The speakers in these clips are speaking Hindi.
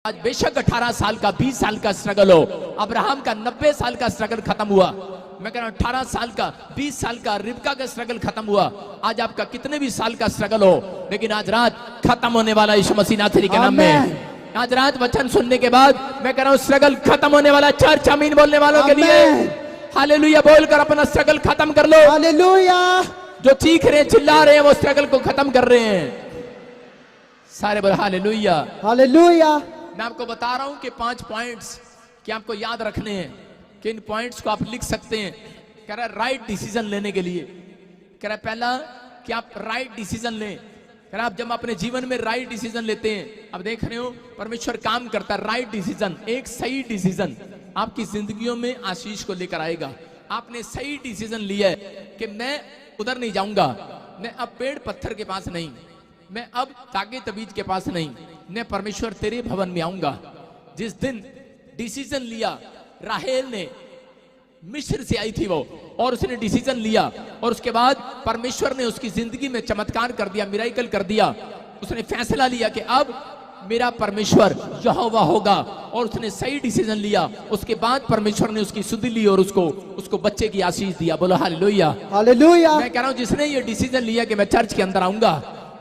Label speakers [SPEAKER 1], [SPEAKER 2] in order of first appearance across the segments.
[SPEAKER 1] आज बेशक 18 साल का 20 साल का स्ट्रगल हो, अब्राहम का 90 साल का स्ट्रगल खत्म हुआ, मैं कह रहा हूं 18 साल का 20 साल का रिबका का स्ट्रगल खत्म हुआ, आज आपका कितने भी साल का स्ट्रगल हो, लेकिन आज रात खत्म होने वाला यीशु मसीह नासरी के नाम में। आज रात वचन सुनने के बाद मैं कह रहा हूं स्ट्रगल खत्म होने वाला। चर्च आमीन बोलने वालों के लिए हालेलुया बोलकर अपना स्ट्रगल खत्म कर लो।
[SPEAKER 2] हालेलुया।
[SPEAKER 1] जो चीख रहे हैं चिल्ला रहे हैं वो स्ट्रगल को खत्म कर रहे हैं। सारे बोल हालेलुया
[SPEAKER 2] हालेलुया।
[SPEAKER 1] मैं आपको बता रहा हूं कि 5 पॉइंट्स कि आपको याद रखने हैं, कि इन पॉइंट्स को आप लिख सकते हैं। कह रहा है राइट डिसीजन लेने के लिए, कह रहा है पहला कि आप राइट डिसीजन लें। कह रहा है आप जब अपने जीवन में राइट डिसीजन लेते हैं, अब देख रहे हो परमेश्वर काम करता है। राइट डिसीजन, एक सही डिसीजन आपकी जिंदगियों में आशीष को लेकर आएगा। आपने सही डिसीजन लिया है कि मैं उधर नहीं जाऊंगा, मैं अब पेड़ पत्थर के पास नहीं, मैं अब तागे तबीज के पास नहीं, मैं परमेश्वर तेरे भवन में आऊंगा। जिस दिन डिसीजन लिया, राहेल ने मिस्र से आई थी वो, और उसने डिसीजन लिया और उसके बाद परमेश्वर ने उसकी जिंदगी में चमत्कार कर दिया, मिराइकल कर दिया। उसने फैसला लिया कि अब मेरा परमेश्वर यहोवा होगा, और उसने सही डिसीजन लिया। उसके बाद परमेश्वर ने उसकी सुधि ली और उसको बच्चे की आशीष दिया। बोलो हालेलुया
[SPEAKER 2] हालेलुया।
[SPEAKER 1] मैं कह रहा हूं जिसने ये डिसीजन लिया कि मैं चर्च के अंदर आऊंगा,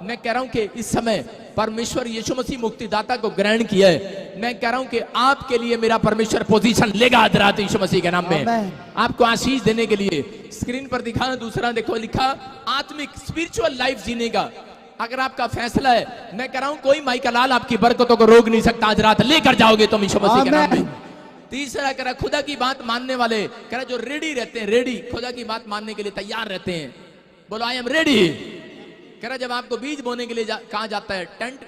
[SPEAKER 1] मैं कह रहा हूं कि इस समय परमेश्वर यीशु मसीह मुक्तिदाता को ग्रहण किया है। मैं कह रहा हूं कि आपके लिए मेरा परमेश्वर पोजीशन लेगा आज रात यीशु मसीह के नाम में, आपको आशीष देने के लिए। स्क्रीन पर दिखा दूसरा, देखो लिखा आत्मिक स्पिरिचुअल लाइफ जीने का। अगर आपका फैसला है, मैं कह रहा हूं कोई माइका लाल आपकी बरकतों को रोक नहीं सकता। आज रात लेकर जाओगे तुम यीशु मसीह के नाम में। तीसरा कह रहा खुदा की बात मानने वाले, कह रहा जो रेडी रहते हैं, रेडी खुदा की बात मानने के लिए तैयार रहते हैं। बोलो आई एम रेडी। कह रहा जब आपको बीज बोने के लिए कहा जाता है, टेंट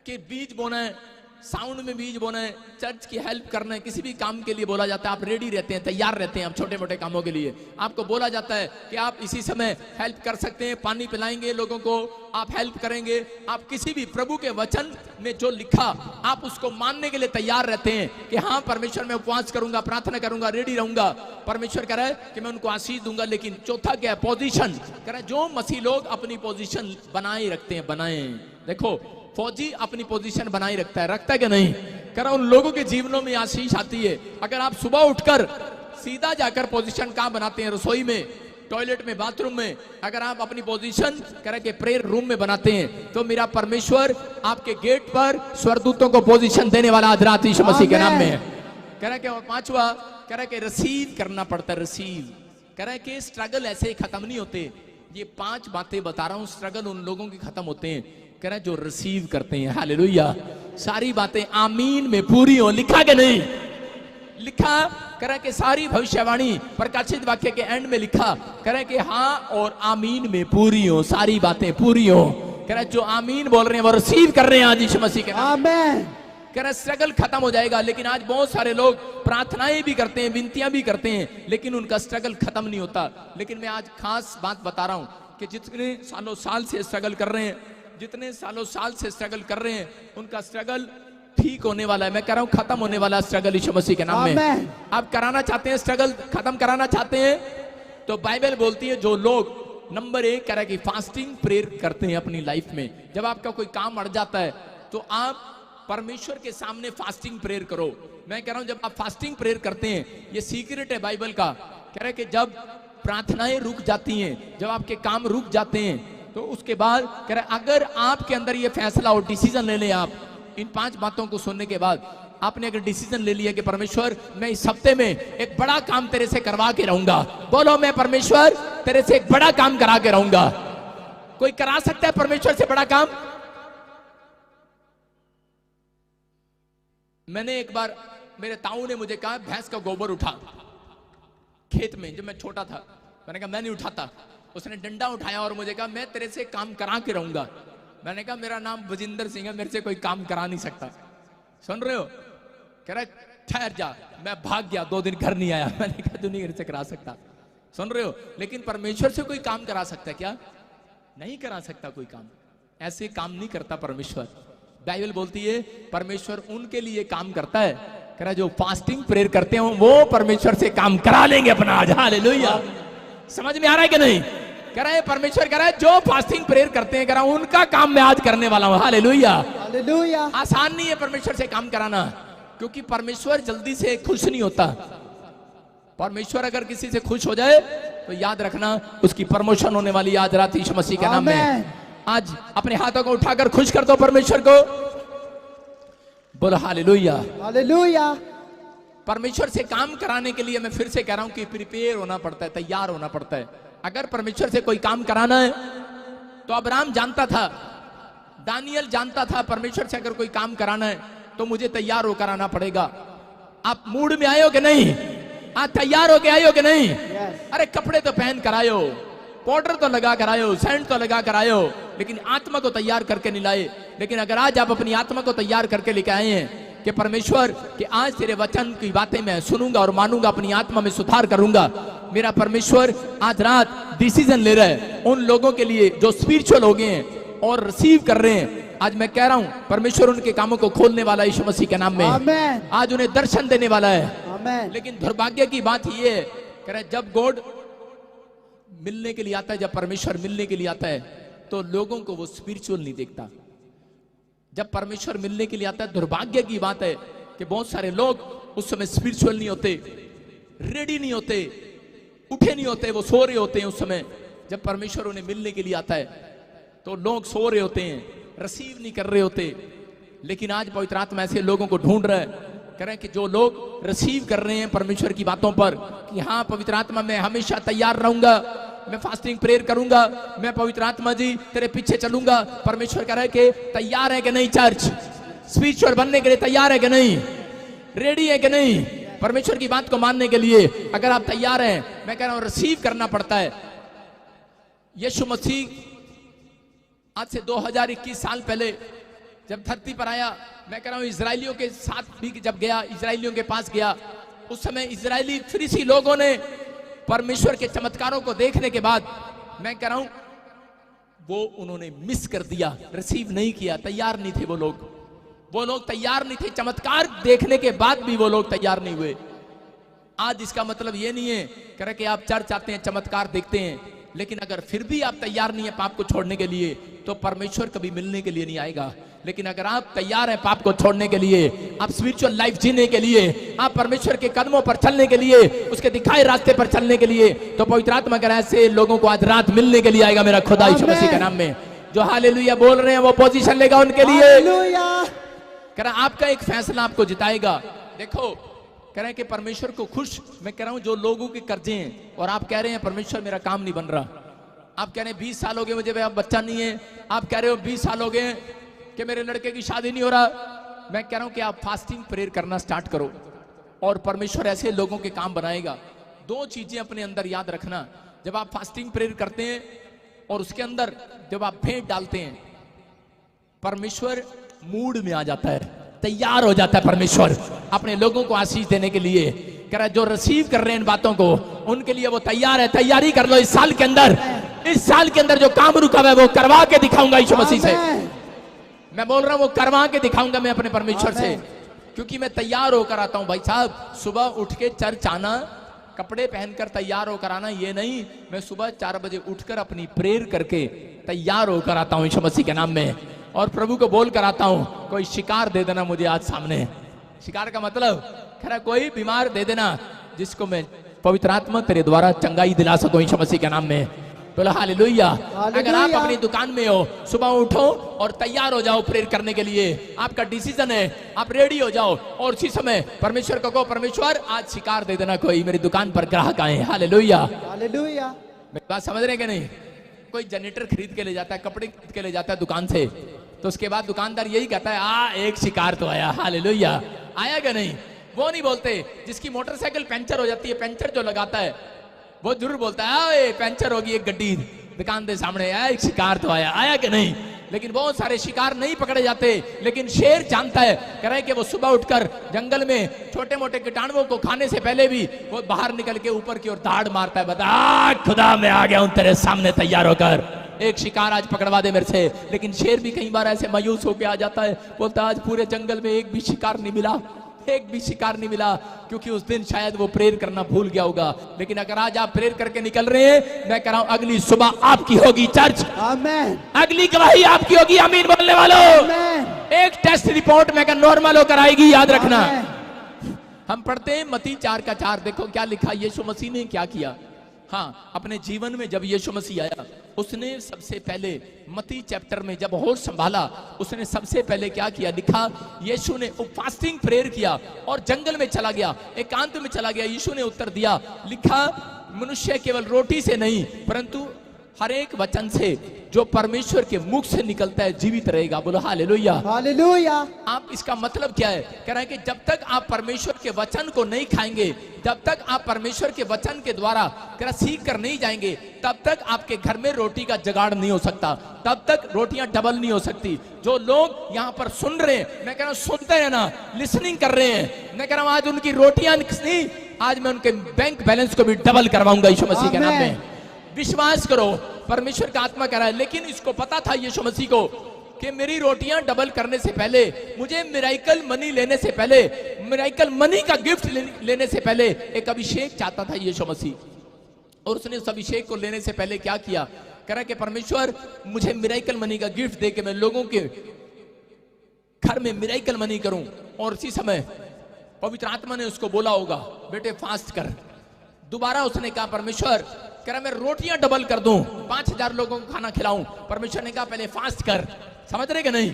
[SPEAKER 1] के बीज बोना है, साउंड में बीज बोना है, चर्च की हेल्प करना है, किसी भी काम के लिए बोला जाता है आप रेडी रहते हैं, तैयार रहते हैं। आप छोटे मोटे कामों के लिए आपको बोला जाता है कि आप इसी समय हेल्प कर सकते हैं, पानी पिलाएंगे लोगों को, आप हेल्प करेंगे। आप किसी भी प्रभु के वचन में जो लिखा आप उसको मानने के लिए तैयार रहते हैं कि हाँ परमेश्वर मैं उपवास करूंगा, प्रार्थना करूंगा, रेडी रहूंगा। परमेश्वर कह रहा है कि मैं उनको आशीष दूंगा। लेकिन चौथा क्या है? पोजीशन। कह रहा है जो मसीह लोग अपनी पोजीशन बनाए रखते हैं, बनाए। देखो फौजी अपनी पोजीशन बनाए रखता है, रखता है कि नहीं? कह रहा उन लोगों के जीवनों में आशीष आती है। अगर आप सुबह उठकर सीधा जाकर पोजीशन कहां बनाते हैं? रसोई में, टॉयलेट में, बाथरूम में। अगर आप अपनी पोजीशन कह रहे कि प्रेयर रूम में बनाते हैं, तो मेरा परमेश्वर आपके गेट पर स्वर्गदूतों को पोजीशन देने वाला आज रात यीशु मसीह के नाम में है। कह रहा है कि और पांचवा कह रहा है कि रिसीव करना पड़ता है, रिसीव। कह रहा है कि स्ट्रगल ऐसे ही खत्म नहीं होते। ये 5 बातें बता रहा हूं, स्ट्रगल उन लोगों के खत्म होते हैं, कह रहा है जो रिसीव करते हैं। हालेलुया। सारी बातें आमीन में पूरी हो। लिखा कि नहीं? लिखा। कह रहा है कि सारी भविष्यवाणी प्रकाशित वाक्य के एंड में लिखा, कह रहा है कि हाँ और आमीन में पूरी हो, सारी बातें पूरी हो। कह रहा है जो आमीन बोल रहे हैं वो रिसीव कर रहे हैं आज यीशु मसीह के नाम में। आमीन। कह रहा है स्ट्रगल खत्म हो जाएगा। लेकिन आज बहुत सारे लोग प्रार्थनाएं भी करते हैं, विनतियां भी करते हैं, लेकिन उनका स्ट्रगल खत्म नहीं होता। लेकिन मैं आज खास बात बता रहा हूं कि जितने सालों साल से स्ट्रगल कर रहे हैं, जितने सालों साल से स्ट्रगल कर रहे हैं, उनका स्ट्रगल ठीक होने वाला है। मैं कह रहा हूं खत्म होने वाला स्ट्रगल यीशु मसीह के नाम में। आप कराना चाहते हैं, स्ट्रगल खत्म कराना चाहते हैं, तो बाइबल बोलती है जो लोग नंबर 1 कह रहा है कि फास्टिंग प्रेयर करते हैं अपनी लाइफ में। जब आपका कोई काम अड़ जाता है तो आप परमेश्वर के सामने फास्टिंग प्रेयर करो। मैं कह रहा हूं जब आप फास्टिंग प्रेयर करते हैं, ये सीक्रेट है बाइबल का। कह रहा है कि जब प्रार्थनाएं रुक जाती हैं, जब आपके काम रुक जाते हैं, तो उसके बाद कह रहा है अगर आपके अंदर ये फैसला और डिसीजन ले लें, आप इन 5 बातों को सुनने के बाद आपने अगर डिसीजन ले लिया कि परमेश्वर मैं इस हफ्ते में एक बड़ा काम तेरे से करवा के रहूंगा। बोलो मैं परमेश्वर तेरे से एक बड़ा काम करा के रहूंगा। कोई करा सकता है परमेश्वर से बड़ा काम? मैंने एक बार, मेरे ताऊ ने मुझे कहा भैंस का गोबर उठा खेत में, जब मैं छोटा था। मैंने कहा मैं नहीं उठाता। उसने डंडा उठाया और मुझे कहा मैं तेरे से काम करा के रहूंगा। मैंने कहा मेरा नाम बजिंदर सिंह है, मेरे से कोई काम करा नहीं सकता। सुन रहे हो? कह रहा ठहर जा। मैं भाग गया, 2 दिन घर नहीं आया। मैंने कहा तू नहीं मेरे से करा सकता। सुन रहे हो? लेकिन परमेश्वर से कोई काम करा सकता है क्या? नहीं करा सकता कोई काम। ऐसे काम नहीं करता परमेश्वर। बाइबल बोलती है परमेश्वर उनके लिए काम करता है। कह रहा जो फास्टिंग प्रेयर करते हैं वो परमेश्वर से काम करा लेंगे अपना आज। हालेलुया। समझ में आ रहा है कि नहीं? कह रहा है परमेश्वर कह रहा है जो फास्टिंग प्रेयर करते हैं, कह रहा हूं उनका काम मैं आज करने वाला हूं। हालेलुया।
[SPEAKER 2] हालेलुया।
[SPEAKER 1] आसान नहीं है परमेश्वर से काम कराना, क्योंकि परमेश्वर जल्दी से खुश नहीं होता। परमेश्वर अगर किसी से खुश हो जाए तो याद रखना उसकी प्रमोशन होने वाली। आज रात यीशु मसीह के नाम में आज अपने हाथों को उठाकर खुश कर दो परमेश्वर को, बोलो हालेलुया।
[SPEAKER 2] हालेलुया।
[SPEAKER 1] परमेश्वर से काम कराने के लिए मैं फिर से कह रहा हूं कि प्रिपेयर होना पड़ता है, तैयार होना पड़ता है। अगर परमेश्वर से कोई काम कराना है तो अब्राहम जानता था, दानियल जानता था, परमेश्वर से अगर कोई काम कराना है तो मुझे तैयार होकर आना पड़ेगा। आप मूड में आए हो कि नहीं? आप तैयार होके आए हो कि नहीं? अरे कपड़े तो पहन कर आयो, पाउडर तो लगा कर आयो, सेंट तो लगा कर आयो, लेकिन आत्मा को तैयार करके नहीं लाए। लेकिन अगर आज आप अपनी आत्मा को तैयार करके लेके आए हैं कि परमेश्वर कि आज तेरे वचन की बातें मैं सुनूंगा और मानूंगा, अपनी आत्मा में सुधार करूंगा, मेरा परमेश्वर आज रात डिसीजन ले रहा है उन लोगों के लिए जो स्पिरिचुअल हो गए हैं और रिसीव कर रहे हैं। आज मैं कह रहा हूं परमेश्वर उनके कामों को खोलने वाला यीशु मसीह के नाम में, आज उन्हें दर्शन देने वाला है। लेकिन दुर्भाग्य की बात यह है, कह रहे जब गॉड मिलने के लिए आता है, जब परमेश्वर मिलने के लिए आता है तो लोगों को वो स्पिरिचुअल नहीं देखता। जब परमेश्वर मिलने के लिए आता है, दुर्भाग्य की बात है कि बहुत सारे लोग उस समय स्पिरिचुअल नहीं होते, रेडी नहीं होते, उठे नहीं होते, वो सो रहे होते हैं। उस समय जब परमेश्वर उन्हें मिलने के लिए आता है तो लोग सो रहे होते हैं, रिसीव नहीं कर रहे होते। लेकिन आज पवित्र आत्मा ऐसे लोगों को ढूंढ रहा है, कह रहे हैं कि जो लोग रिसीव कर रहे हैं परमेश्वर की बातों पर कि हाँ पवित्र आत्मा मैं हमेशा तैयार रहूंगा, मैं फास्टिंग प्रेयर करूंगा, मैं पवित्र आत्मा जी तेरे पीछे चलूंगा। परमेश्वर कह रहा है कि तैयार है कि नहीं? चर्च स्पिरिचुअल बनने के लिए तैयार है कि नहीं? रेडी है कि नहीं परमेश्वर की बात को मानने के लिए? अगर आप तैयार हैं, मैं कह रहा हूं रिसीव करना पड़ता है। यीशु मसीह आज से 2021 साल पहले जब धरती पर आया, मैं कह रहा हूं इजरायलियों के साथ भी जब गया, इजरायलियों के पास गया, उस समय इजरायली फरीसी लोगों ने परमेश्वर के चमत्कारों को देखने के बाद मैं कह रहा हूं वो उन्होंने मिस कर दिया, रिसीव नहीं किया, तैयार नहीं थे वो लोग तैयार नहीं थे। चमत्कार देखने के बाद भी वो लोग तैयार नहीं हुए। आज इसका मतलब ये नहीं है कह रहे कि आप चर्च आते हैं, चमत्कार देखते हैं, लेकिन अगर फिर भी आप तैयार नहीं है पाप को छोड़ने के लिए तो परमेश्वर कभी मिलने के लिए नहीं आएगा। लेकिन अगर आप तैयार हैं पाप को छोड़ने के लिए, आप स्पिरिचुअल लाइफ जीने के लिए, आप परमेश्वर के कदमों पर चलने के लिए, उसके दिखाए रास्ते पर चलने के लिए, तो पवित्र आत्मा कह रहा है ऐसे लोगों को आज रात मिलने के लिए आएगा मेरा खुदा यीशु मसीह के नाम में। जो हालेलुया बोल रहे हैं वो पोजीशन लेगा उनके लिए। कह रहा आपका एक फैसला आपको जिताएगा। देखो कह रहे हैं कि परमेश्वर को खुश, मैं कह रहा हूं जो लोगों के कर्जे हैं और आप कह रहे हैं परमेश्वर मेरा काम नहीं बन रहा, आप कह रहे हैं 20 साल हो गए मुझे बच्चा नहीं है, आप कह रहे हो 20 साल हो गए कि मेरे लड़के की शादी नहीं हो रहा, मैं कह रहा हूं कि आप फास्टिंग प्रेयर करना स्टार्ट करो और परमेश्वर ऐसे लोगों के काम बनाएगा। 2 चीजें अपने अंदर याद रखना, जब आप फास्टिंग प्रेयर करते हैं और उसके अंदर जब आप भेंट डालते हैं, परमेश्वर मूड में आ जाता है, तैयार हो जाता है परमेश्वर अपने लोगों को आशीष देने के लिए। कह रहा है जो रिसीव कर रहे हैं इन बातों को उनके लिए वो तैयार है। तैयारी कर लो, इस साल के अंदर जो काम रुका हुआ है वो करवा के दिखाऊंगा यीशु मसीह से। मैं बोल रहा हूं वो करवा के दिखाऊंगा मैं अपने परमेश्वर से, क्योंकि मैं तैयार होकर आता हूं। भाई साहब सुबह उठ के चर्च आना, कपड़े पहनकर तैयार होकर आना ये नहीं, मैं सुबह 4 बजे उठकर अपनी प्रेयर करके तैयार होकर आता हूं यीशु मसीह के नाम में और प्रभु को बोल कर आता हूं कोई शिकार दे देना मुझे आज सामने। शिकार का मतलब खरा कोई बीमार दे देना जिसको मैं पवित्र आत्मा तेरे द्वारा चंगाई दिला सकूं यीशु मसीह के नाम में। बोलो हालेलुया। अगर आप अपनी दुकान में हो, सुबह उठो और तैयार हो जाओ प्रेयर करने के लिए, आपका डिसीजन है, आप रेडी हो जाओ और उसी समय परमेश्वर को कहो परमेश्वर आज शिकार दे देना, कोई मेरी दुकान पर ग्राहक आए। Hallelujah hallelujah. मेरी बात समझ रहे कि नहीं? कोई जनरेटर खरीद के ले जाता है, कपड़े खरीद के ले जाता है दुकान से, तो उसके बाद दुकानदार यही कहता है एक शिकार तो आया। हालेलुया। आया क्या नहीं? वो नहीं बोलते। जिसकी मोटरसाइकिल पंचर हो जाती है, पंचर जो लगाता है वो जरूर बोलता है पंचर होगी एक गड्डी दुकान के सामने, एक शिकार तो आया कि नहीं? लेकिन बहुत सारे शिकार नहीं पकड़े जाते, लेकिन शेर जानता है, कह रहे हैं कि वो सुबह उठकर जंगल में छोटे मोटे कीटाणुओं को खाने से पहले भी वो बाहर निकल के ऊपर की ओर दाड़ मारता है, बता खुदा मैं आ गया हूं तेरे सामने तैयार होकर, एक शिकार आज पकड़वा दे मेरे से। लेकिन शेर भी कई बार ऐसे मायूस होकर आ जाता है, बोलता आज पूरे जंगल में एक भी शिकार नहीं मिला, एक भी शिकार नहीं मिला, क्योंकि उस दिन शायद वो प्रेयर करना भूल गया होगा। लेकिन अगर आज आप प्रेयर करके निकल रहे हैं, मैं कह रहा हूं अगली सुबह आपकी होगी चर्च, आमीन। अगली गवाही आपकी होगी, आमीन बोलने वालों। एक टेस्ट रिपोर्ट में नॉर्मल होकर आएगी, याद रखना। हम पढ़ते हैं मत्ती 4:4, देखो क्या लिखा, यीशु मसीह ने क्या किया। हाँ, अपने जीवन में जब यीशु मसीह आया, उसने सबसे पहले मत्ती चैप्टर में जब होश संभाला, उसने सबसे पहले क्या किया, लिखा यीशु ने फास्टिंग प्रेयर किया और जंगल में चला गया, एकांत में चला गया। यीशु ने उत्तर दिया, लिखा मनुष्य केवल रोटी से नहीं परंतु हर एक वचन से जो परमेश्वर के मुख से निकलता है जीवित रहेगा। बोलो हालेलुया,
[SPEAKER 2] हालेलुया।
[SPEAKER 1] आप इसका मतलब क्या है, कह रहा है कि जब तक आप परमेश्वर के वचन को नहीं खाएंगे, जब तक आप परमेश्वर के वचन के द्वारा सीख कर नहीं जाएंगे, तब तक आपके घर में रोटी का जुगाड़ नहीं हो सकता, तब तक रोटियां डबल नहीं हो सकती। जो लोग यहाँ पर सुन रहे हैं, मैं कह रहा हूँ सुनते हैं ना, लिसनिंग कर रहे हैं, मैं कह रहा हूँ आज उनकी रोटियां नहीं, आज मैं उनके बैंक बैलेंस को भी डबल करवाऊंगा यीशु मसीह के नाम में। विश्वास करो, परमेश्वर का आत्मा कह रहा है। लेकिन इसको पता था यीशु मसीह को कि मेरी रोटियां डबल करने से पहले, मुझे मिराइकल मनी लेने से पहले, मिराइकल मनी का गिफ्ट लेने से पहले एक अभिषेक चाहता था यीशु मसीह। और उसने उस अभिषेक को लेने से पहले क्या किया, कह रहा कि परमेश्वर मुझे मिराइकल मनी का गिफ्ट दे के मैं लोगों के घर में मिराइकल मनी करूं। और उसी समय पवित्र आत्मा ने उसको बोला होगा, बेटे फास्ट कर। दोबारा उसने कहा, परमेश्वर कह रहा मैं रोटियां डबल कर दूं, 5000 लोगों को खाना खिलाऊं। परमेश्वर ने कहा पहले फास्ट कर। समझ रहे कि नहीं?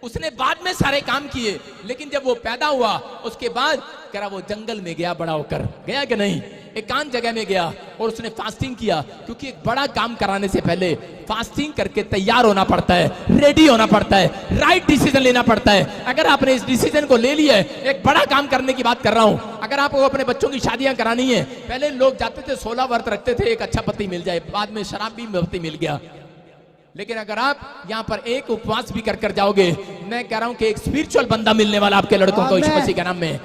[SPEAKER 1] उसने बाद में सारे काम किए, लेकिन जब वो पैदा हुआ उसके बाद कह रहा वो जंगल में गया, बड़ा होकर गया कि नहीं, एकांत जगह में गया और उसने फास्टिंग किया। क्योंकि एक बड़ा काम कराने से पहले फास्टिंग करके तैयार होना पड़ता है, रेडी होना पड़ता है, राइट डिसीजन लेना पड़ता है। अगर आपने इस डिसीजन को ले लिया है, एक बड़ा काम करने की बात कर रहा हूं, अगर आपको अपने बच्चों की शादियां करानी है, पहले लोग जाते थे 16 व्रत रखते थे, एक अच्छा पति मिल जाए, बाद में शराब भी पति मिल गया। लेकिन अगर आप यहाँ पर एक उपवास भी कर जाओगे, मैं कह रहा हूं कि एक स्पिरिचुअल बंदा मिलने वाला आपके लड़कों को यीशु मसीह के नाम में,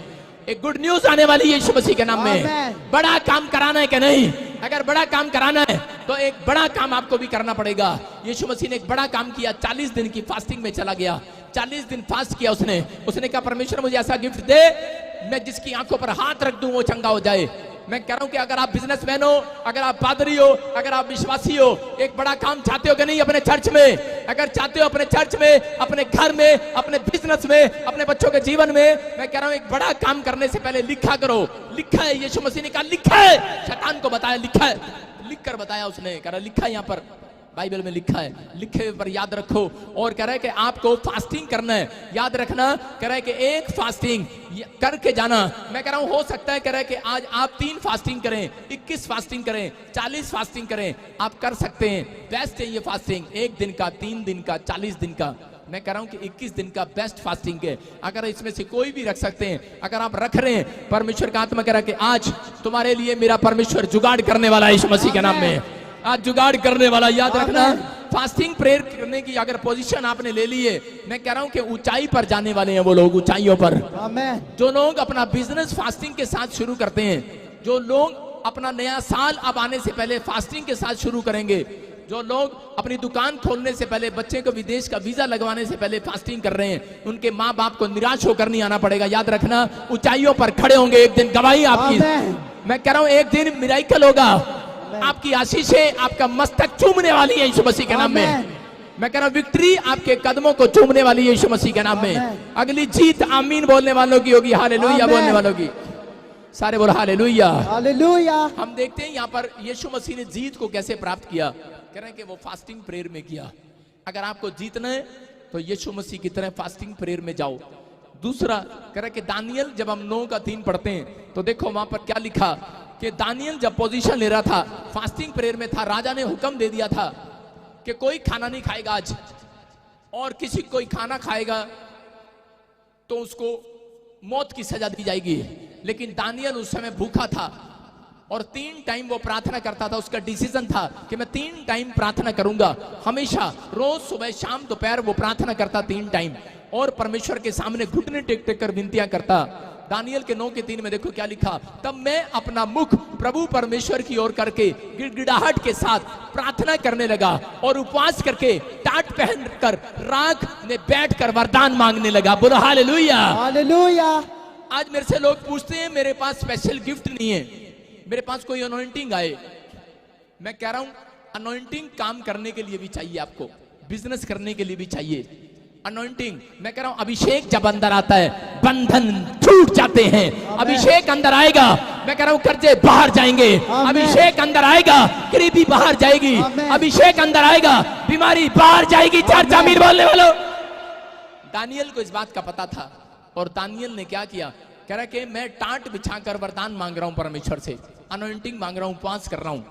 [SPEAKER 1] एक गुड न्यूज आने वाली है यीशु मसीह के नाम में। बड़ा काम कराना है कि नहीं? अगर बड़ा काम कराना है तो एक बड़ा काम आपको भी करना पड़ेगा। यीशु मसीह ने एक बड़ा काम किया, 40 दिन की फास्टिंग में चला गया, 40 दिन फास्ट किया उसने कहा परमेश्वर मुझे ऐसा गिफ्ट दे, मैं जिसकी आंखों पर हाथ रख दूं वो चंगा हो जाए। मैं कह रहा हूं कि अगर आप बिजनेसमैन हो, अगर आप पादरी हो, अगर आप विश्वासी हो, एक बड़ा काम चाहते हो कि नहीं अपने चर्च में? अगर चाहते हो अपने चर्च में, अपने घर में, अपने बिजनेस में, अपने बच्चों के जीवन में, मैं कह रहा हूं एक बड़ा काम करने से पहले लिखा करो। लिखा है, यीशु मसीह ने कहा लिखा है, शैतान को बताया लिखा है, लिख कर बताया उसने, कह रहा लिखा है, यहाँ पर बाइबल में लिखा है, लिखे पर याद रखो। और कह रहा है कि आपको फास्टिंग करना है, याद रखना। कह रहा है कि एक फास्टिंग करके जाना। मैं कह रहा हूं हो सकता है, कह रहा है कि आज आप 3 फास्टिंग करें, 21 फास्टिंग करें, 40 फास्टिंग करें, आप कर सकते हैं। बेस्ट है ये फास्टिंग, 1 दिन का, 3 दिन का, 40 दिन का। मैं कह रहा हूं कि 21 दिन का बेस्ट फास्टिंग है। अगर इसमें से कोई भी रख सकते हैं, अगर आप रख रहे हैं, परमेश्वर का आत्मा कह रहा है कि आज तुम्हारे लिए मेरा परमेश्वर जुगाड़ करने वाला है यीशु मसीह के नाम में, आज जुगाड़ करने वाला। याद रखना, फास्टिंग प्रेयर करने की अगर पोजीशन आपने ले ली है, मैं कह रहा हूं कि ऊंचाई पर जाने वाले हैं वो लोग, ऊंचाइयों पर। जो लोग अपना बिजनेस फास्टिंग के साथ शुरू करते हैं, जो लोग अपना नया साल अब आने से पहले फास्टिंग के साथ शुरू करेंगे, जो लोग अपनी दुकान खोलने से पहले, बच्चे को विदेश का वीजा लगवाने से पहले फास्टिंग कर रहे हैं, उनके माँ बाप को निराश होकर नहीं आना पड़ेगा। याद रखना, ऊंचाइयों पर खड़े होंगे एक दिन, गवाही आपकी। मैं कह रहा हूं एक दिन मिराइकल होगा, आपकी आशीषें आपका मस्तक चूमने वाली है यीशु मसीह के नाम में। मैं कह रहा हूं विक्ट्री आपके कदमों को चूमने वाली है यीशु मसीह के नाम में। अगली जीत आमीन बोलने वालों की होगी, हालेलुया बोलने वालों की। सारे बोलो हालेलुया, हालेलुया। हम देखते हैं यहाँ पर यीशु मसीह ने जीत को कैसे प्राप्त किया। कह रहे हैं कि वो फास्टिंग प्रेयर में किया। अगर आपको जीतना है तो यीशु मसीह की तरह फास्टिंग प्रेयर में जाओ। दूसरा कह रहे कि दानियल, जब हम 9:3 पढ़ते हैं तो देखो वहां पर क्या लिखा कि दानियल जब पोजीशन ले रहा था, फास्टिंग प्रेयर में था, राजा ने हुक्म दे दिया था कि कोई खाना नहीं खाएगा आज, और किसी कोई खाना खाएगा तो उसको मौत की सजा दी जाएगी। लेकिन दानियल उस समय भूखा था और 3 टाइम वो प्रार्थना करता था। उसका डिसीजन था कि मैं 3 टाइम प्रार्थना करूंगा, हमेशा, रोज सुबह शाम दोपहर वो प्रार्थना करता 3 टाइम, और परमेश्वर के सामने घुटने टेक टेक कर विनतियां करता। दानियल के 9:3 में देखो क्या लिखा, तब मैं अपना मुख प्रभु परमेश्वर की ओर करके गिड़गिड़ाहट के साथ प्रार्थना करने लगा और उपवास करके टाट पहनकर राख में बैठकर वरदान मांगने लगा। बोलो हालेलुया, हालेलुया। आज मेरे से लोग पूछते हैं, मेरे पास स्पेशल गिफ्ट नहीं है, मेरे पास कोई अनॉइंटिंग आए। मैं कह रहा हूं अनॉइंटिंग काम करने के लिए भी चाहिए, आपको बिजनेस करने के लिए भी चाहिए, अनॉइंटिंग, मैं कह रहा हूं अभिषेक जब अंदर आता है बंधन छूट जाते हैं। अभिषेक अंदर आएगा, मैं कह रहा हूं कर्जे बाहर जाएंगे। अभिषेक अंदर आएगा, गरीबी बाहर जाएगी। अभिषेक अंदर आएगा, बीमारी बाहर जाएगी। चार आमीन बोलने वालों। दानियल को इस बात का पता था और दानियल ने क्या किया, कह रहा कि मैं टाट बिछाकर वरदान मांग रहा हूं परमेश्वर से, अनॉइंटिंग मांग रहा हूं, उपवास कर रहा हूं।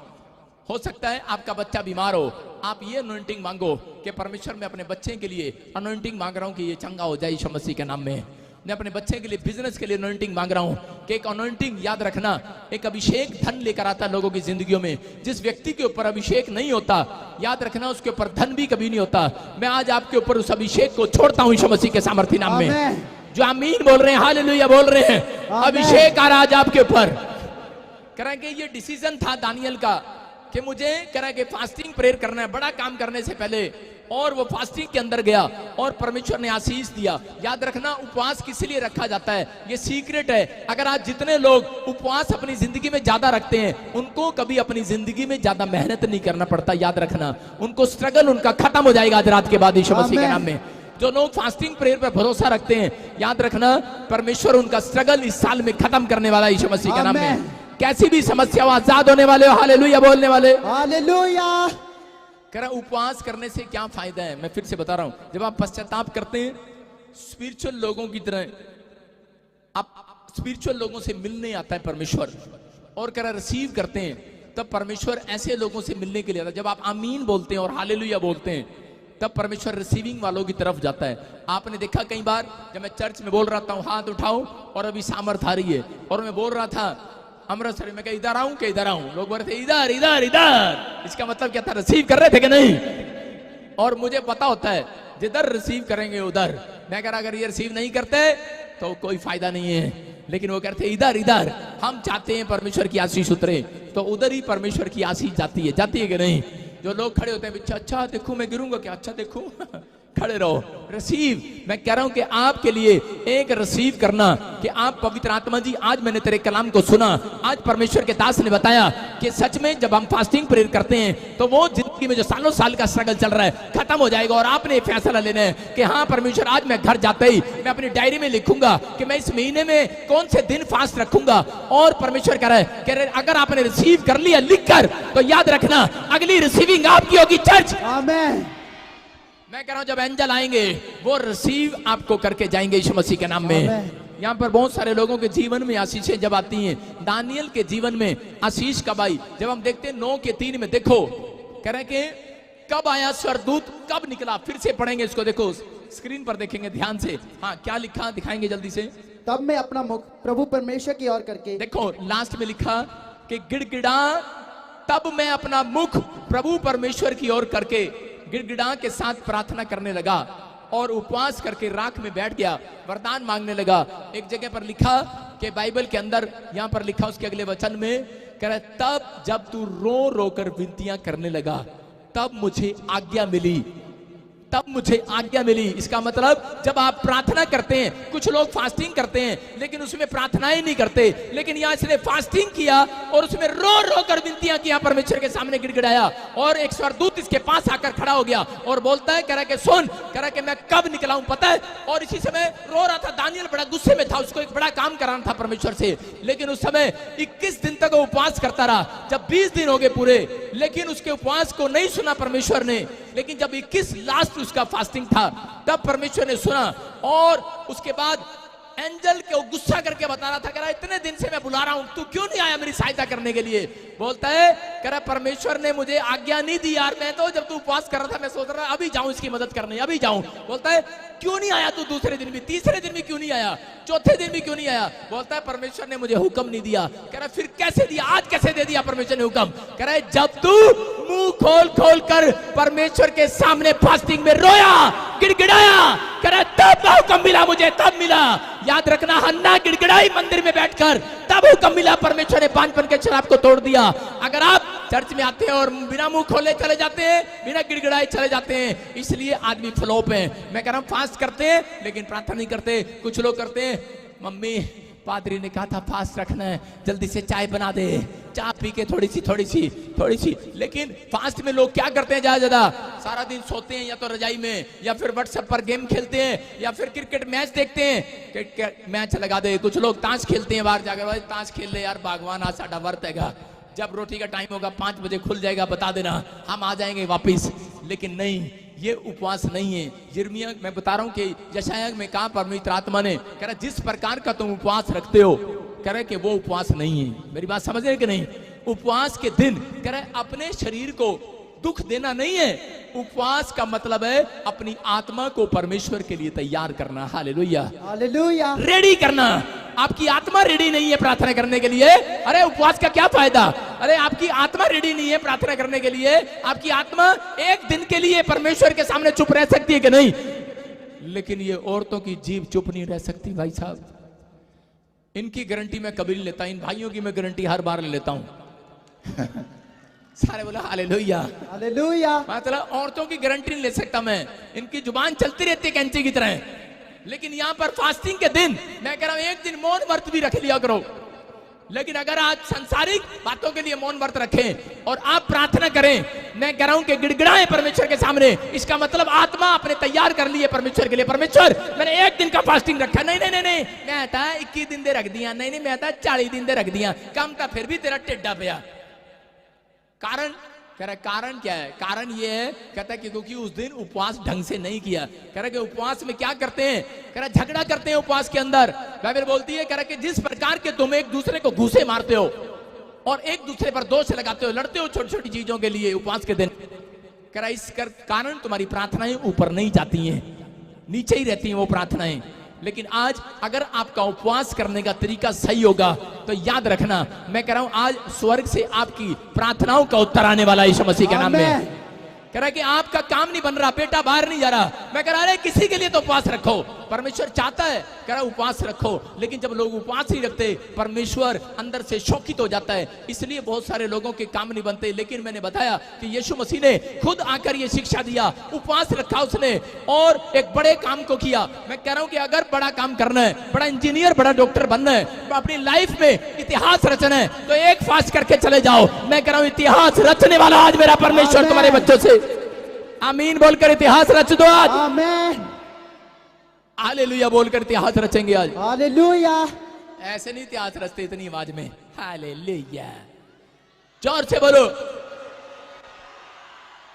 [SPEAKER 1] हो सकता है आपका बच्चा बीमार हो, आप ये अनॉइंटिंग मांगो कि परमेश्वर मैं अपने बच्चे के लिए अनॉइंटिंग मांग रहा हूं कि ये चंगा हो जाए यीशु मसीह के नाम में। मैं अपने बच्चे के लिए, बिजनेस के लिए अनॉइंटिंग मांग रहा हूं कि एक अनॉइंटिंग, याद रखना, एक अभिषेक धन लेकर आता है लोगों की जिंदगियों में। जिस व्यक्ति के ऊपर अभिषेक नहीं होता, याद रखना, उसके ऊपर धन भी कभी नहीं होता। मैं आज आपके ऊपर उस अभिषेक को छोड़ता हूं यीशु मसीह के सामर्थ्य नाम में। जो आमीन बोल रहे हैं, हालेलुया बोल रहे हैं, अभिषेक आ रहा आज आपके ऊपर। कह रहे हैं कि ये डिसीजन था दानियल का कि मुझे, कह रहा है कि फास्टिंग प्रेयर करना है बड़ा काम करने से पहले, और वो फास्टिंग के अंदर गया और परमेश्वर ने आशीष दिया। याद रखना, उपवास किस लिए रखा जाता है, ये सीक्रेट है। अगर आज जितने लोग उपवास अपनी जिंदगी में ज्यादा रखते हैं, उनको कभी अपनी जिंदगी में ज्यादा मेहनत नहीं करना पड़ता। याद रखना, उनको स्ट्रगल उनका खत्म हो जाएगा आज रात के बाद यीशु मसीह के नाम में। जो लोग फास्टिंग प्रेयर पर भरोसा रखते हैं, याद रखना, परमेश्वर उनका स्ट्रगल इस साल में खत्म करने वाला है यीशु मसीह के नाम में। कैसी भी समस्या हो, आजाद होने वाले हो, हालेलुया बोलने वाले, हालेलुया। कह रहा उपवास करने से क्या फायदा है, मैं फिर से बता रहा हूं। जब आप पश्चाताप करते हैं, स्पिरिचुअल लोगों की तरह आप स्पिरिचुअल लोगों से मिलने आता है परमेश्वर, और कह रहा रिसीव करते हैं, तब परमेश्वर ऐसे लोगों से मिलने के लिए आता है। जब आप आमीन बोलते हैं और हालेलुया बोलते हैं, तब परमेश्वर रिसीविंग वालों की तरफ जाता है। आपने देखा कई बार जब मैं चर्च में बोल रहा था, हाथ उठाओ और अभी सामर्थ आ रही है, और मैं बोल रहा था अमृतसर में, इधर आऊं कि इधर आऊं, लोग बोल रहे थे इधर इधर इधर। इसका मतलब क्या था, रिसीव कर रहे थे कि नहीं? और मुझे पता होता है जिधर रिसीव करेंगे उधर। मैं कह रहा अगर ये रिसीव नहीं करते तो कोई फायदा नहीं है, लेकिन वो कहते इधर इधर। हम चाहते हैं परमेश्वर की आशीष उतरे, तो उधर ही परमेश्वर की आशीष जाती है कि नहीं? जो लोग खड़े होते हैं, अच्छा देखो मैं गिरूंगा क्या, अच्छा देखो खड़े रहो, रिसीव। मैं कह रहा हूं कि आपके लिए एक रिसीव करना कि आप, पवित्र आत्मा जी आज मैंने तेरे कलाम को सुना, आज परमेश्वर के दास ने बताया कि सच में जब हम फास्टिंग प्रेयर करते हैं तो वो जिंदगी में जो सालों साल का स्ट्रगल चल रहा है खत्म हो जाएगा। और आपने फैसला लेना है कि हाँ परमेश्वर, आज मैं घर जाते ही मैं अपनी डायरी में लिखूंगा कि मैं इस महीने में कौन से दिन फास्ट रखूंगा। और परमेश्वर कह रहा है अगर आपने रिसीव कर लिया लिखकर, तो याद रखना अगली रिसीविंग आपकी होगी चर्च। आमीन। मैं कह रहा हूं जब एंजल आएंगे वो रिसीव आपको करके जाएंगे यीशु मसीह के नाम में। यहाँ पर बहुत सारे लोगों के जीवन में आशीषें जब आती हैं, दानियल के जीवन में आशीष कब आई? जब हम देखते हैं 9:3 में, देखो कह रहे कि कब आया स्वर्गदूत, कब निकला। फिर से पढ़ेंगे इसको, देखो स्क्रीन पर देखेंगे ध्यान से। हाँ, क्या लिखा दिखाएंगे जल्दी से।
[SPEAKER 2] तब मैं अपना मुख प्रभु परमेश्वर की ओर करके,
[SPEAKER 1] देखो लास्ट में लिखा कि गिड़गिड़ा, तब मैं अपना मुख प्रभु परमेश्वर की ओर करके गिड़गिड़ा के साथ प्रार्थना करने लगा और उपवास करके राख में बैठ गया, वरदान मांगने लगा। एक जगह पर लिखा कि बाइबल के अंदर, यहां पर लिखा उसके अगले वचन में, कह रहा तब जब तू रो रो कर विनतियां करने लगा, तब मुझे आज्ञा मिली, तब मुझे आज्ञा मिली। इसका मतलब जब आप प्रार्थना करते हैं, कुछ लोग फास्टिंग करते हैं लेकिन उसमें प्रार्थनाएं नहीं करते, लेकिन यहाँ इसने फास्टिंग किया और उसमें रो रो कर विनतियां किया, परमेश्वर के सामने गिड़गिड़ाया, और एक स्वर्गदूत इसके पास आकर खड़ा हो गया और बोलता है, कह रहा कि सुन, कह रहा कि मैं कब निकला हूं पता है। और इसी समय रो रहा था दानियल, बड़ा गुस्से में था, उसको एक बड़ा काम कराना था परमेश्वर से, लेकिन उस समय 21 दिन तक वो उपवास करता रहा। जब 20 दिन हो गए पूरे, लेकिन उसके उपवास को नहीं सुना परमेश्वर ने, लेकिन जब 21 लास्ट उसका फास्टिंग था, तब परमेश्वर ने सुना। और उसके बाद एंजल को गुस्सा करके बता रहा था, कह रहा इतने दिन से मैं बुला रहा हूं, तू क्यों नहीं आया मेरी सहायता करने के लिए? बोलता है, कह रहा परमेश्वर ने मुझे आज्ञा नहीं दी यार, मैं तो जब तू उपवास कर रहा था मैं सोच रहा अभी जाऊं इसकी मदद करने, अभी जाऊं। बोलता है क्यों नहीं आया तू? दूसरे दिन भी, तीसरे दिन भी क्यों नहीं आया? चौथे दिन भी क्यों नहीं आया? बोलता है परमेश्वर ने मुझे हुक्म नहीं दिया। कह रहा फिर कैसे दिया? आज कैसे दे दिया परमेश्वर ने हुक्म? कह रहा है जब तू मुंह खोल खोल कर परमेश्वर के सामने फास्टिंग में रोया, गिड़गिड़ाया, कह रहा तब हुक्म मिला मुझे, तब मिला। याद रखना, हन्ना गिड़गिड़ाई मंदिर में बैठकर, तब हुक्म मिला, परमेश्वर ने बांझपन के शराब को तोड़ दिया। अगर आप चर्च में आते हैं और बिना मुंह खोले चले जाते हैं, बिना गिड़गिड़ाए चले जाते हैं, इसलिए आदमी फ्लॉप है। मैं कह रहा हूं फास्ट करते हैं लेकिन प्रार्थना नहीं करते। कुछ लोग करते हैं, मम्मी पादरी ने कहा था फास्ट रखना है, जल्दी से चाय बना दे, चाय पी के थोड़ी सी। लेकिन फास्ट में लोग क्या करते हैं, ज्यादा सारा दिन सोते हैं, या तो रजाई में, या फिर व्हाट्सएप पर गेम खेलते हैं, या फिर क्रिकेट मैच देखते हैं। क्रिकेट मैच लगा दे, कुछ लोग ताश खेलते हैं बाहर जाकर, भाई ताश खेल ले यार, भगवान आज साडा वर्त हैगा, जब रोटी का टाइम होगा 5 बजे खुल जाएगा, बता देना, हम आ जाएंगे वापिस। लेकिन नहीं, ये उपवास नहीं है। यिर्मयाह, मैं बता रहा हूं कि यशायाह में कहा परमेश्वर आत्मा ने, कह रहा जिस प्रकार का तुम उपवास रखते हो, कह रहे कि वो उपवास नहीं है। मेरी बात समझ रहे कि नहीं? उपवास के दिन कह रहे अपने शरीर को दुख देना नहीं है। उपवास का मतलब है अपनी आत्मा को परमेश्वर के लिए तैयार करना। हालेलुया,
[SPEAKER 2] हालेलुया,
[SPEAKER 1] रेडी करना। आपकी आत्मा रेडी नहीं है प्रार्थना करने के लिए, अरे उपवास का क्या फायदा? अरे आपकी आत्मा रेडी नहीं है प्रार्थना करने के लिए। आपकी आत्मा एक दिन के लिए परमेश्वर के सामने चुप रह सकती है कि नहीं? लेकिन ये औरतों की जीभ चुप नहीं रह सकती भाई साहब। इनकी गारंटी मैं कभी नहीं लेता, इन भाइयों की मैं गारंटी हर बार ले लेता हूं। सारे बोला हालेलुया,
[SPEAKER 2] हालेलुया।
[SPEAKER 1] मतलब औरतों की गारंटी नहीं ले सकता मैं, इनकी जुबान चलती रहती है कैंची की तरह। लेकिन यहां पर फास्टिंग के दिन मैं कह रहा हूं एक दिन मौन व्रत भी रख लिया करो। लेकिन अगर आज सांसारिक बातों के लिए मौन व्रत रखें और आप प्रार्थना करें, मैं कह रहा हूं कि गिड़गिड़ाएं परमेश्वर के सामने, इसका मतलब आत्मा आपने तैयार कर ली है परमेश्वर के लिए। परमेश्वर मैंने एक दिन का फास्टिंग रखा, नहीं मैं था 21 दिन दे रख दिया, नहीं मैं था 40 दिन दे रख दिया, कम था फिर भी तेरा टेढ़ा पिया। कारण कह रहा कारण क्या है? कारण ये है, कहता है कि क्योंकि उस दिन उपवास ढंग से नहीं किया। कह रहा कि उपवास में क्या करते हैं? कह रहा झगड़ा करते हैं उपवास के अंदर। बाइबल बोलती है, कह रहा कि जिस प्रकार के तुम एक दूसरे को घूसे मारते हो और एक दूसरे पर दोष लगाते हो, लड़ते हो छोटी छोटी चीजों के लिए उपवास के दिन, कह रहा इस कारण तुम्हारी प्रार्थनाएं ऊपर नहीं जाती हैं, नीचे ही रहती हैं वो प्रार्थनाएं। लेकिन आज अगर आपका उपवास करने का तरीका सही होगा तो याद रखना, मैं कह रहा हूं आज स्वर्ग से आपकी प्रार्थनाओं का उत्तर आने वाला है यीशु मसीह के नाम में। कह रहा कि आपका काम नहीं बन रहा, बेटा बाहर नहीं जा रहा, मैं कह रहा अरे किसी के लिए तो उपवास रखो। परमेश्वर चाहता है, कह रहा उपवास रखो। लेकिन जब लोग उपवास नहीं रखते, परमेश्वर अंदर से शोकित हो जाता है, इसलिए बहुत सारे लोगों के काम नहीं बनते। लेकिन मैंने बताया कि यीशु मसीह ने खुद आकर ये शिक्षा दिया, उपवास रखा उसने और एक बड़े काम को किया। मैं कह रहा हूं कि अगर बड़ा काम करना है, बड़ा इंजीनियर, बड़ा डॉक्टर बनना है, अपनी लाइफ में इतिहास रचना है, तो एक फास्ट करके चले जाओ। मैं कह रहा हूं इतिहास रचने वाला आज मेरा परमेश्वर तुम्हारे बच्चों से, आमीन बोलकर इतिहास रच दो आज।
[SPEAKER 2] आमीन,
[SPEAKER 1] हालेलुया बोलकर इतिहास रचेंगे आज।
[SPEAKER 2] हालेलुया।
[SPEAKER 1] ऐसे नहीं इतिहास रचते इतनी आवाज में, हालेलुया जोर से बोलो।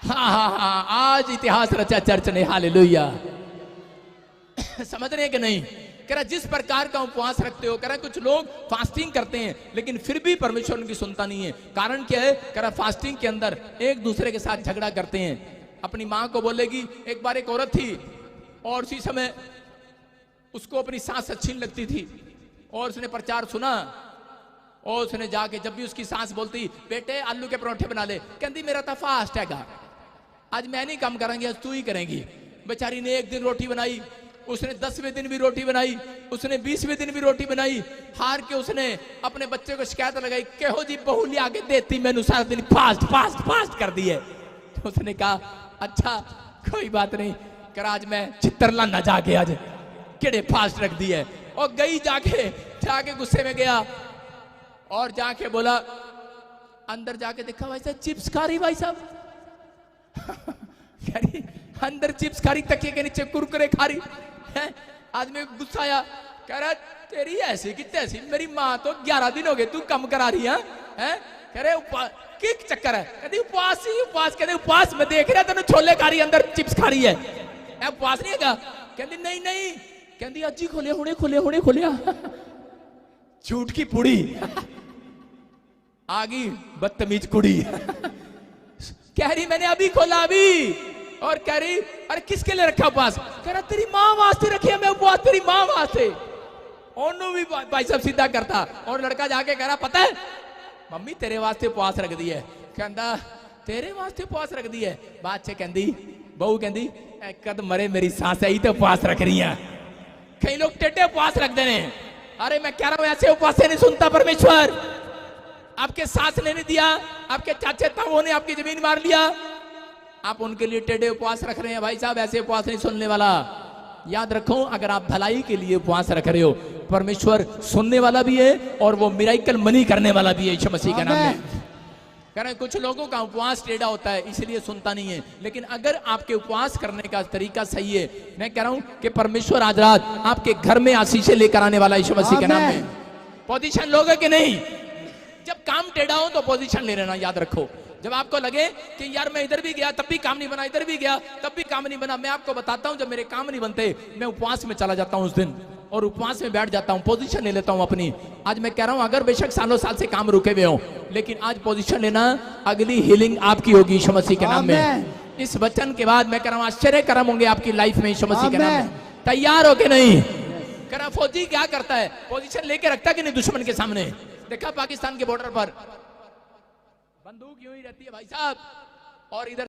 [SPEAKER 1] हाँ, आज इतिहास रचा चर्च ने, हालेलुया। समझ रहे हैं कि नहीं? कह रहा जिस प्रकार का उपवास रखते हो, कह रहा कुछ लोग फास्टिंग करते हैं लेकिन फिर भी परमेश्वर उनकी सुनता नहीं है। कारण क्या है? कह रहा फास्टिंग के अंदर एक दूसरे के साथ झगड़ा करते हैं। अपनी मां को बोलेगी, एक बार एक औरत थी और उसी समय उसको अपनी सांस अच्छी लगती थी और उसने प्रचार सुना और उसने जाके जब भी उसकी सांस बोलती, बेटे आलू के परोठे बना ले, कहती मेरा तो फास्ट हैगा, आज मैं नहीं काम करेंगी, आज तू ही करेंगी। बेचारी ने एक दिन रोटी बनाई, उसने 10वें दिन भी रोटी बनाई, उसने 20वें दिन भी रोटी बनाई। हार के उसने अपने बच्चे को शिकायत लगाई, कहो जी बहू लिया के देती मैंने सारा दिन फास्ट फास्ट फास्ट कर दी है। तो उसने कहा अच्छा कोई बात नहीं, कर आज मैं चित्तर लाना जाके आज केड़े फास्ट रख दी है। और गई जाके गुस्से में गया और जाके बोला, अंदर जाके देखा भाई साहब चिप्स खा रही, भाई साहब अंदर चिप्स खा रही, तकिए के नीचे कुरकुरे खा रही है। आदमी को गुस्सा आया, कह रहा तेरी ऐसी की तैसी, मेरी माँ तो 11 दिन हो गए तू कम करा रही है। कह रहे किक चक्कर है, कहती उपवास ही उपवास, कहते उपवास में देख रहा तेन छोले खा रही अंदर चिप्स खा रही है, उपवास नहीं है? कहती नहीं, कहती अजी खोले हुणे खोलिया झूठ की पुड़ी आ गई बदतमीज कुड़ी कह रही मैंने अभी खोला अभी, और कह रही अरे किसके लिए रखा उपवास? कह रहा तेरी माँ वास्ते रखी मैं उपवास, तेरी माँ वास्ते। और भी भाई सब सीधा करता और लड़का जाके कह रहा पता है मम्मी तेरे वास्ते उपवास रख दी है। कहता तेरे वास्ते उपवास रख दी है? बात से कहती बहू कहती कद मरे मेरी सांस आई तो उपवास रख रही है। कई लोग टेढ़े उपवास रख देने, अरे मैं कह रहा हूं ऐसे उपवास से नहीं सुनता परमेश्वर। आपके सास ने नहीं दिया, आपके चाचे ताऊ ने आपकी जमीन मार लिया, आप उनके लिए टेढ़े उपवास रख रहे हैं। भाई साहब ऐसे उपवास नहीं सुनने वाला। याद रखो, अगर आप भलाई के लिए उपवास रख रहे हो, परमेश्वर सुनने वाला भी है और वो मिराइकल मनी करने वाला भी है यीशु मसीह के नाम में। कह रहे हैं कुछ लोगों का उपवास टेढ़ा होता है इसलिए सुनता नहीं है, लेकिन अगर आपके उपवास करने का तरीका सही है, मैं कह रहा हूं कि परमेश्वर आज रात आपके घर में आशीषें लेकर आने वाला यीशु मसीह के नाम में। पोजीशन लोगे कि नहीं? जब काम टेढ़ा हो तो पोजीशन ले लेना, याद रखो। जब आपको लगे कि यार मैं इधर भी गया तब भी काम नहीं बना, इधर भी गया तब भी काम नहीं बना, मैं आपको बताता हूं, जब मेरे काम नहीं बनते मैं उपवास में चला जाता हूं उस दिन और उपवास में बैठ जाता हूं, पोजीशन ले लेता हूं अपनी। आज मैं कह रहा हूं, अगर बेशक सालों साल से काम रुके हुए हो, लेकिन आज पोजीशन लेना, अगली हीलिंग आपकी होगी यीशु मसीह के नाम में। इस वचन के बाद मैं कह रहा हूं आश्चर्य कर्म होंगे आपकी लाइफ में यीशु मसीह के नाम में। तैयार हो के नहीं? कह रहा फौजी क्या करता है, पोजीशन लेके रखता कि नहीं दुश्मन के सामने। देखा पाकिस्तान के बॉर्डर पर बंदूक यूं ही रहती है भाई साहब, और इधर